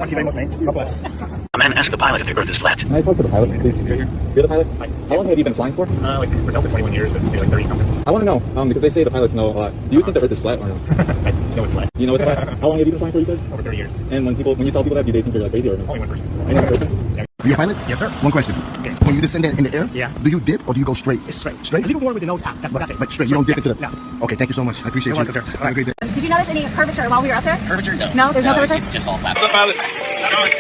Thank you very much, mate. God bless. A man asked the pilot if the Earth is flat. Can I talk to the pilot, please? You're the pilot? Hi. How long have you been flying for? Like for Delta 21 years, but maybe like 30 something. I want to know, because they say the pilots know a lot. Do you think the Earth is flat or no? I know it's flat. You know it's flat? How long have you been flying for, you said? Over 30 years. And when you tell people that, do they think you're like crazy or no? Only one person. Only one person? Yeah. Are you a pilot? Yes, sir. One question. Okay. When you descend in the air, Yeah. do you dip or do you go straight? It's straight. Straight? A little more with the nose out. That's it. Like straight. You don't dip into the... No. Okay, thank you so much. I appreciate You're you. welcome, sir. Have a great day. Did you notice any curvature while we were up there? Curvature? No. No, there's no curvature? It's just all flat. The pilot,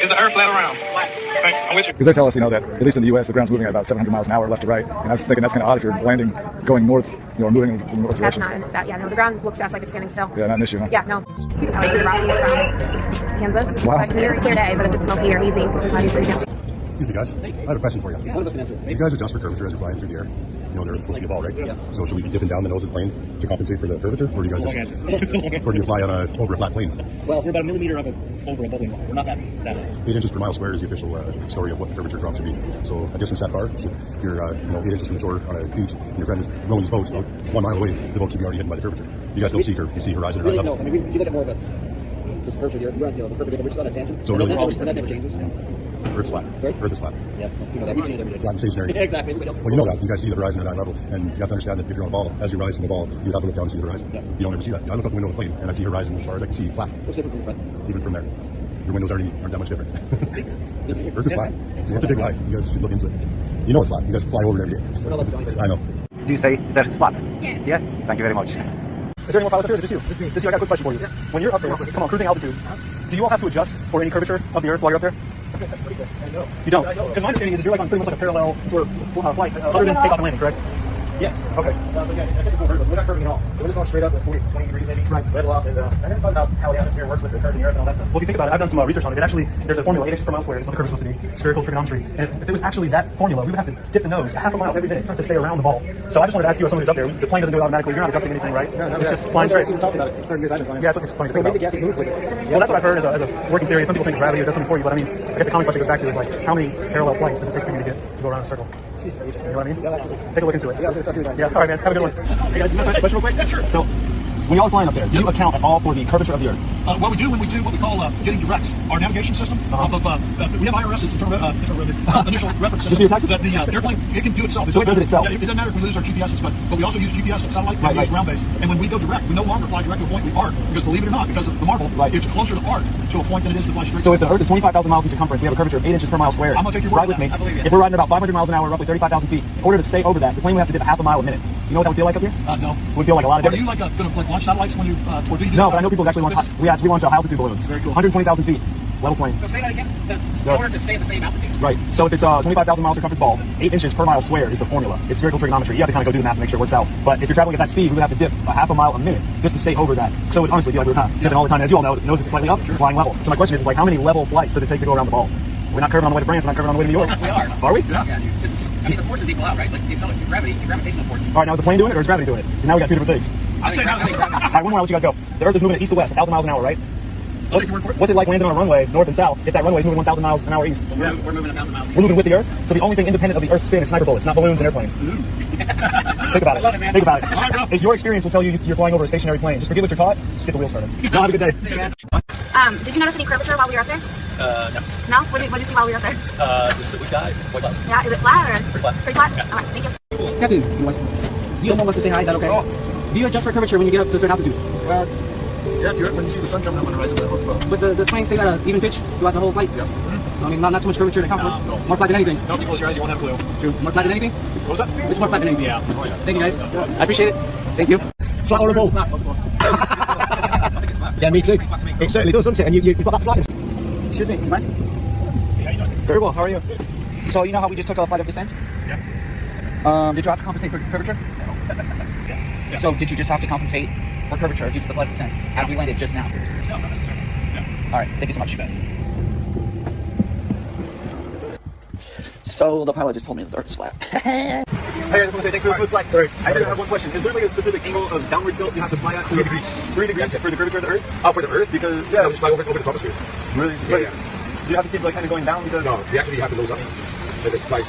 is the Earth flat or round? Thanks. I'm with you. Because they tell us, that at least in the U.S., the ground's moving at about 700 miles an hour left to right. And I was thinking that's kind of odd if you're landing, going north, moving in the north That's direction. not, no, the ground looks to us like it's standing still. Yeah, not an issue, huh? Yeah, no. You can probably see the Rockies from Kansas. Wow. But here it's a clear day, but if it's smoky or hazy, obviously you can't see. Excuse me, guys. I have a question for you. One of us can answer. You guys adjust for curvature as you're flying through the air. There's supposed to be a ball, right? Yeah. So should we be dipping down the nose of the plane to compensate for the curvature? Or do you guys just... It's a long answer. Or do you fly over a flat plane? Well, We're about a millimeter over a bowling ball. We're not that high. 8 inches per mile square is the official story of what the curvature drop should be. So a distance that far, so if you're 8 inches from the shore on a beach and your friend is rowing his boat 1 mile away, the boat should be already hidden by the curvature. You guys don't see curve, you see horizon and really, eye no. level. I mean, you look at more of a just curvature here. We're on the curvature. We're just on a tangent. So and really- that never changes. Earth's flat. Sorry? Earth is flat. Yeah, you know that. We see it every day. Flat and stationary. Yeah, exactly. We don't. Well, you know that. You guys see the horizon at eye level, and you have to understand that if you're on a ball, as you rise from the ball, you have to look down and see the horizon. Yeah. You don't ever see that. I look out the window of the plane, and I see horizon as far as I can see flat, What's different from the front? even from there. Your windows aren't that much different. Earth is flat. It's a big lie. You guys should look into it. You know it's flat. You guys fly over it every day. We're not allowed to tell anybody. I know. Do you say that it's flat? Yes. Yeah? Thank you very much. Is there any more pilots up here? Or is it just you? Just you. I got a quick question for you. When you're up there, come on, cruising altitude, do you all have to adjust for any curvature of the Earth while you're up there? No. You don't? Because my understanding is you're like on pretty much like a parallel sort of flight other than takeoff and landing, correct? Yes. Okay. So yeah, I guess it's not vertical. So we're not curving at all. So we're just going straight up at 20 degrees maybe. Right. Level off. And I never thought about how the atmosphere works with the curving Earth and all that stuff. Well, if you think about it, I've done some research on it. It actually, there's a formula, 8 inches per mile squared. It's what the curve is supposed to be. Spherical trigonometry. And if it was actually that formula, we would have to dip the nose a half a mile every minute to stay around the ball. So I just wanted to ask you, as someone who's up there, the plane doesn't do it automatically. You're not adjusting anything, right? No, it's just flying straight. We talked about it. 30 years I've been flying. Yeah, that's what it's funny to think So maybe the about. gas is loose with it. Well, that's what I've heard as a working theory. Some people think gravity does something for you, but I mean, I guess the common question goes back to is like, how many parallel flights does it take for you to go around a circle? You know what I mean? Yeah, absolutely. Take a look into it. Yeah, I'm gonna start doing that. Yeah, all right, man. Have a good one. Hey, guys, can I ask a question real quick? Yeah, sure. So, when y'all are flying up there, do you account at all for the curvature of the Earth? What we do when we do what we call getting directs, our navigation system off of we have IRS's initial reference system. Just for your taxes? That the airplane it can do itself. So it does it itself? Yeah, it doesn't matter if we lose our GPSs, but we also use GPS satellite. We use ground based, and when we go direct, we no longer fly direct to a point we arc because believe it or not, because of the marble, it's closer to arc to a point than it is to fly straight. So if the Earth is 25,000 miles in circumference, we have a curvature of 8 inches per mile squared. I'm gonna take your word Ride with for me. that. I believe you. If we're riding about 500 miles an hour, roughly 35,000 feet, in order to stay over that, the plane would have to dip a half a mile a minute. You know what that would feel like up here? No. It would feel like a lot of Are difference. you going to launch satellites when you or do you do No, but I know people who actually launch. We launch high altitude balloons. Very cool. 120,000 feet, level plane. So say that again. In order to stay at the same altitude. Right. So if it's a 25,000 mile circumference ball, 8 inches per mile squared is the formula. It's spherical trigonometry. You have to kind of go do the math to make sure it works out. But if you're traveling at that speed, we would have to dip a half a mile a minute just to stay over that. So it would honestly be like we were kind of dipping all the time. As you all know, the nose is slightly up, flying level. So my question is like, how many level flights does it take to go around the ball? We're not curving on the way to France. We're not curving on the way to New York. We are. Are we? Yeah, dude. I mean, the forces equal out, right? Like the gravitational forces. All right, now is the plane doing it or is gravity doing it? Because now we got two different things. I think gravity. All right, one more. I'll let you guys go. The Earth is moving east to west, 1,000 miles an hour, right? What's it like landing on a runway north and south if that runway is moving 1,000 miles an hour east? We're moving 1,000 miles. We're moving with the Earth. So the only thing independent of the Earth's spin is sniper bullets, not balloons and airplanes. Think about it. Love it, man. Think about it. All right, bro. If your experience will tell you you're flying over a stationary plane. Just forget what you're taught. Just get the wheels started. Y'all have a good day. Did you notice any curvature while we were up there? No. No? What did you see while we were up there? Just that we died. White clouds. Yeah, is it flat or? Pretty flat. Pretty flat? All right, thank you. Captain, someone wants to say hi. Is that okay? Do you adjust for curvature when you get up to a certain altitude? Well, yeah, when you see the sun coming up on the horizon, that works well. But the plane stays at an even pitch throughout the whole flight. Yeah. So, I mean, not too much curvature to count for. No. More flat than anything. Don't you close your eyes, you won't have a clue. True. More flat than anything? What was that? It's more flat than anything. Yeah. Oh, yeah. Thank you, guys. I appreciate it. Thank you. Flat or a bowl? Yeah, me too. It certainly does, doesn't it? And you've got that flat. Excuse me, do you mind? Yeah, you know. Very well. How are you? So you know how we just took a flight of descent? Yeah. Did you have to compensate for curvature? Yeah. So did you just have to compensate for curvature due to the flight of descent as we landed just now? No, not necessarily. Yeah. All right. Thank you so much. So the pilot just told me the Earth is flat. Hey, I just want to say thanks for the smooth flight. I do have one question. Is there like a specific angle of downward tilt you have to fly at? 3 degrees. 3 degrees for the curvature of the Earth? Oh, for the Earth? Because, Yeah, we just fly over the troposphere. really? Yeah. Do you have to keep like kind of going down because? No, you have to nose up. And it flies.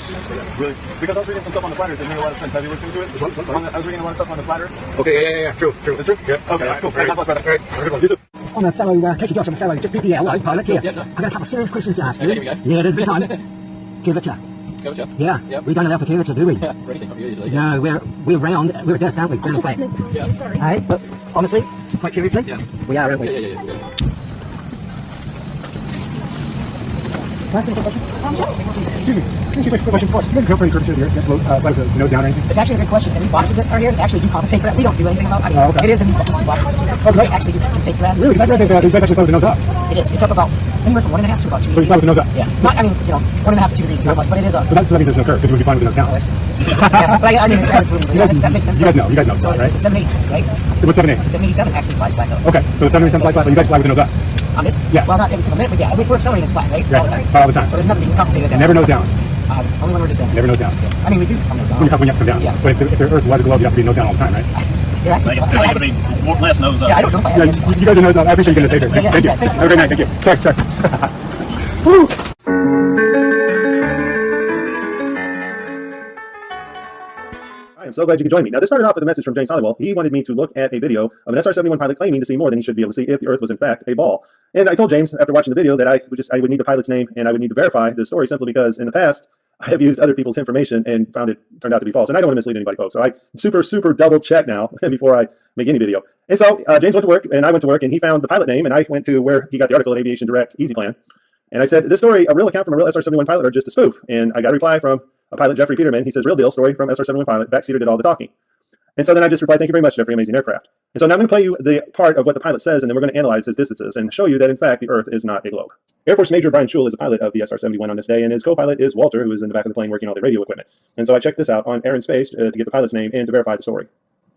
Really? Because I was reading some stuff on the flat Earth that made a lot of sense. Have you looked into it? Which one? I was reading a lot of stuff on the flat Earth. Okay, yeah. True. Is true? Yeah. Okay, cool. All right. God bless, brother. All right. Have a good one. You too. I'm a fellow Casey Josh, I'm a fellow just BPL, right, pilot here. Yes, sir. I've got a couple of serious questions to ask you. Okay, here we go. Yeah, there's a bit of time. Curvature. Curvature? Yeah, Yep. we don't allow for curvature, do we? Yeah, for anything from you usually. No, we're round, we're a desk, aren't we? Round and flat. I'm sorry. Hey, but honestly, quite seriously, Yeah. we are, aren't we? Yeah. Can I ask you a question? Excuse me. Just a quick question for us. You have girlfriend curvature here? Just like the nose down or anything? It's actually a good question. And these boxes that are here actually do compensate for that. We don't do anything about it. I mean, Oh, okay. it is in these boxes, 2 boxes. Oh, great. They actually do compensate for that. Really? Because I read that these guys actually fly with the nose up. It is. It's up about anywhere from 1.5 to about 2 So you fly with the nose up? Yeah. It's not, I mean, 1.5 to 2 degrees is not much, but it is up. But that means there's no curve, because we'd be flying with the nose down. Yeah, but I mean, it's moving. That makes sense. You guys know So flat, right? the 78, right? So what's 78? The 77 actually flies flat though. Okay, so the 77 flies flat, but you guys fly with the nose up. On this? Yeah. Well, not every single minute, but yeah. If we're accelerating, it's flat, right? Right. All the time. All the time. So there's nothing being compensated at that. Never nose down. Only when we're descending. Never nose down. I mean, we do come nose down. When you have to come down. Yeah. But if the Earth was a globe, you have to be nose down all the time, right? You're asking me. It would be more, less nose up. Yeah, I don't know if I Yeah, you guys are nose up. I appreciate you getting to say that. Yeah, Thank you. yeah, thank you. Have a great night. Thank you. Sorry. Woo! I am so glad you could join me. Now, this started off with a message from James Hollywell. He wanted me to look at a video of an SR-71 pilot claiming to see more than he should be able to see if the Earth was in fact a ball. And I told James after watching the video that I would need the pilot's name and I would need to verify the story simply because in the past I have used other people's information and found it turned out to be false. And I don't want to mislead anybody, folks. So I super double check now before I make any video. And so James went to work and I went to work and he found the pilot name and I went to where he got the article at Aviation Direct Easy Plan. And I said, this story, a real account from a real SR-71 pilot or just a spoof? And I got a reply from a pilot, Jeffrey Peterman. He says, real deal story from SR-71 pilot. Backseater did all the talking. And so then I just replied, thank you very much, Jeffrey, amazing aircraft. And so now I'm going to play you the part of what the pilot says, and then we're going to analyze his distances and show you that, in fact, the Earth is not a globe. Air Force Major Brian Schul is a pilot of the SR-71 on this day, and his co-pilot is Walter, who is in the back of the plane working all the radio equipment. And so I checked this out on Air and Space to get the pilot's name and to verify the story.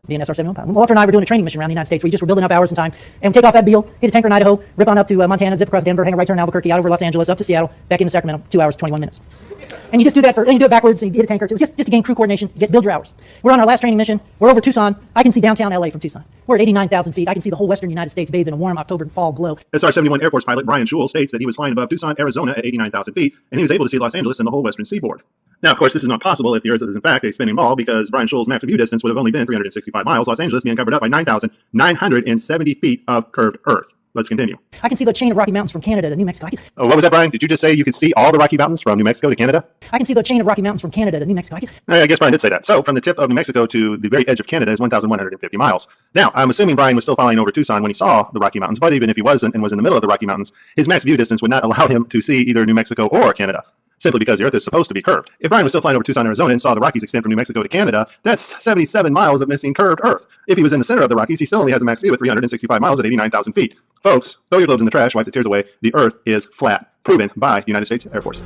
Being SR-71 pilot. Walter and I were doing a training mission around the United States. We just were building up hours and time. And we take off at Beale, hit a tanker in Idaho, rip on up to Montana, zip across Denver, hang a right turn in Albuquerque, out over Los Angeles, up to Seattle, back into Sacramento, 2 hours, 21 minutes. And you just do that and you do it backwards, and you hit a tanker. It's just to gain crew coordination, build your hours. We're on our last training mission. We're over Tucson. I can see downtown LA from Tucson. We're at 89,000 feet. I can see the whole western United States bathed in a warm October and fall glow. SR-71 Air Force pilot Brian Schul states that he was flying above Tucson, Arizona at 89,000 feet, and he was able to see Los Angeles and the whole western seaboard. Now, of course, this is not possible if the Earth is in fact a spinning ball, because Brian Schul's max view distance would have only been 365 miles, Los Angeles being covered up by 9,970 feet of curved Earth. Let's continue. I can see the chain of Rocky Mountains from Canada to New Mexico. Oh, what was that, Brian? Did you just say you could see all the Rocky Mountains from New Mexico to Canada? I can see the chain of Rocky Mountains from Canada to New Mexico. I guess Brian did say that. So, from the tip of New Mexico to the very edge of Canada is 1,150 miles. Now, I'm assuming Brian was still flying over Tucson when he saw the Rocky Mountains, but even if he wasn't and was in the middle of the Rocky Mountains, his max view distance would not allow him to see either New Mexico or Canada, simply because the Earth is supposed to be curved. If Brian was still flying over Tucson, Arizona, and saw the Rockies extend from New Mexico to Canada, that's 77 miles of missing curved Earth. If he was in the center of the Rockies, he still only has a max view of 365 miles at 89,000 feet. Folks, throw your globes in the trash, wipe the tears away. The Earth is flat. Proven by United States Air Force.